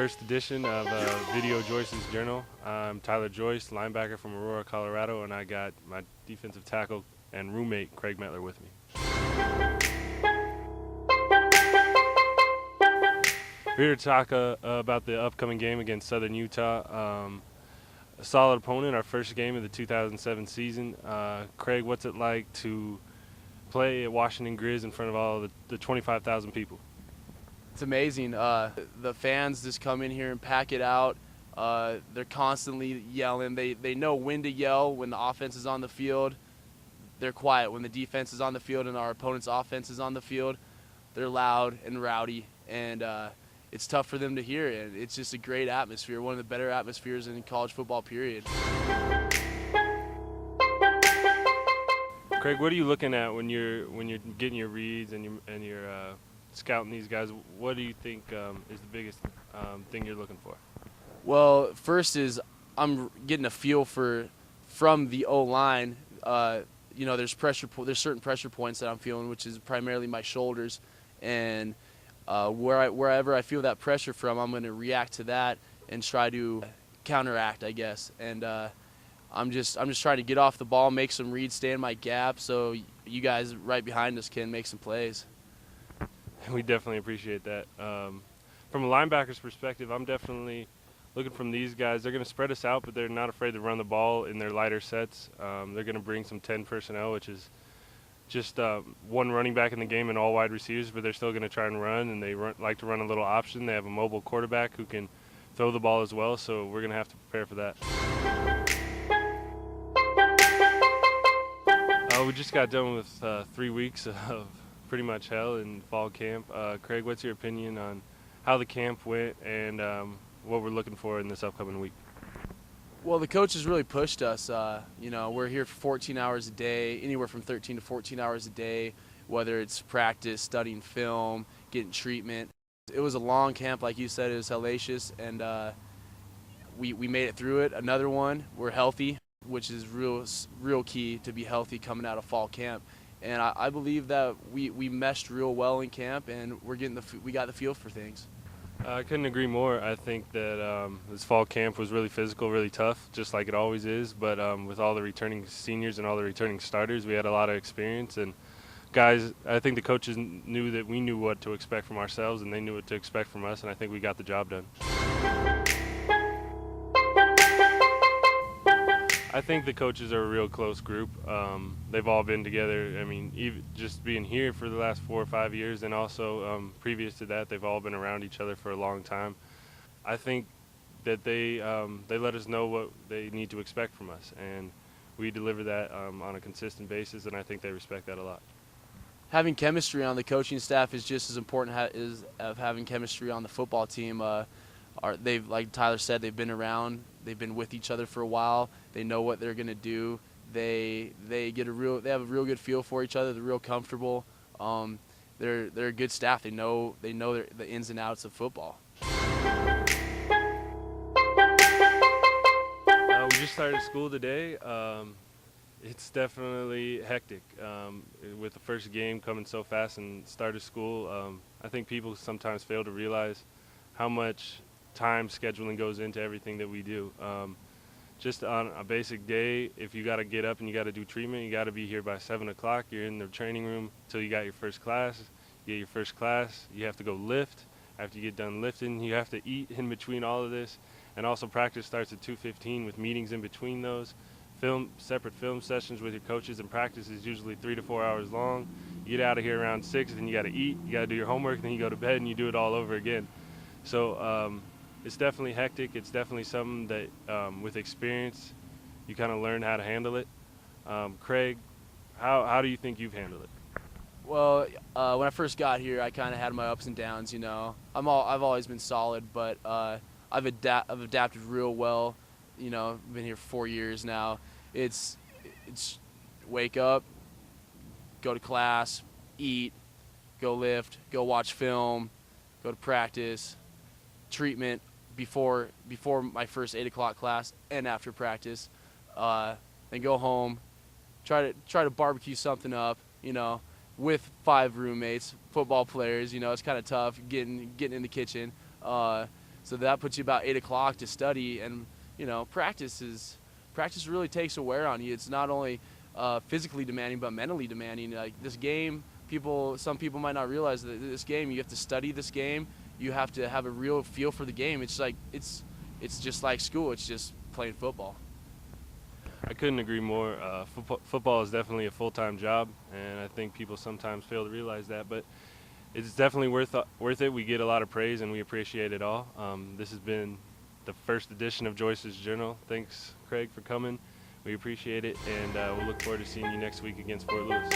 first edition of Video Joyce's Journal. I'm Tyler Joyce, linebacker from Aurora, Colorado, and I got my defensive tackle and roommate, Craig Metler, with me. We're here to talk about the upcoming game against Southern Utah. A solid opponent, our first game of the 2007 season. Craig, what's it like to play at Washington Grizz in front of all the 25,000 people? It's amazing. The fans just come in here and pack it out. They're constantly yelling. They know when to yell when the offense is on the field. They're quiet when the defense is on the field and our opponent's offense is on the field. They're loud and rowdy, and it's tough for them to hear. And it's just a great atmosphere, one of the better atmospheres in college football, period. Craig, what are you looking at when you're getting your reads and you're scouting these guys? What do you think is the biggest thing you're looking for? Well, first is I'm getting a feel from the O-line. There's certain pressure points that I'm feeling, which is primarily my shoulders, and wherever I feel that pressure from, I'm going to react to that and try to counteract, I guess. And I'm just trying to get off the ball, make some reads, stay in my gap, so you guys right behind us can make some plays. We definitely appreciate that. From a linebacker's perspective, I'm definitely looking from these guys. They're going to spread us out, but they're not afraid to run the ball in their lighter sets. They're going to bring some 10 personnel, which is just one running back in the game and all wide receivers, but they're still going to try and run, and they like to run a little option. They have a mobile quarterback who can throw the ball as well, so we're going to have to prepare for that. We just got done with 3 weeks of pretty much hell in fall camp. Craig, what's your opinion on how the camp went and what we're looking for in this upcoming week? Well, the coaches really pushed us. We're here for 14 hours a day, anywhere from 13 to 14 hours a day, whether it's practice, studying film, getting treatment. It was a long camp, like you said. It was hellacious, and we made it through it. Another one, we're healthy, which is real key to be healthy coming out of fall camp. And I believe that we meshed real well in camp, and we got the feel for things. I couldn't agree more. I think that this fall camp was really physical, really tough, just like it always is. But with all the returning seniors and all the returning starters, we had a lot of experience. And guys, I think the coaches knew that we knew what to expect from ourselves, and they knew what to expect from us, and I think we got the job done. I think the coaches are a real close group. They've all been together. I mean, even just being here for the last 4 or 5 years, and also previous to that, they've all been around each other for a long time. I think that they let us know what they need to expect from us, and we deliver that on a consistent basis, and I think they respect that a lot. Having chemistry on the coaching staff is just as important as having chemistry on the football team. They've, like Tyler said, they've been around. They've been with each other for a while. They know what they're going to do. They have a real good feel for each other. They're real comfortable. They're a good staff. They know the ins and outs of football. We just started school today. It's definitely hectic with the first game coming so fast and start of school. I think people sometimes fail to realize how much time scheduling goes into everything that we do. Just on a basic day, if you got to get up and you got to do treatment, you got to be here by 7 o'clock. You're in the training room till you got your first class. You get your first class, you have to go lift. After you get done lifting, you have to eat in between all of this. And also practice starts at 2:15 with meetings in between those. Separate film sessions with your coaches, and practice is usually 3 to 4 hours long. You get out of here around 6, then you got to eat, you got to do your homework, then you go to bed, and you do it all over again. So it's definitely hectic. It's definitely something that with experience you kind of learn how to handle it. Craig, how do you think you've handled it? Well, when I first got here, I kind of had my ups and downs. I've always been solid, but I've adapted real well. I've been here for 4 years now. It's wake up, go to class, eat, go lift, go watch film, go to practice, treatment before my first 8 o'clock class and after practice, then go home, try to barbecue something up, with 5 roommates, football players. It's kind of tough getting in the kitchen. So that puts you about 8 o'clock to study, and practice really takes a wear on you. It's not only physically demanding but mentally demanding. Like this game, some people might not realize that this game, you have to study this game. You have to have a real feel for the game. It's just like school. It's just playing football. I couldn't agree more. Football is definitely a full-time job, and I think people sometimes fail to realize that. But it's definitely worth it. We get a lot of praise, and we appreciate it all. This has been the first edition of Joyce's Journal. Thanks, Craig, for coming. We appreciate it, and we'll look forward to seeing you next week against Fort Lewis.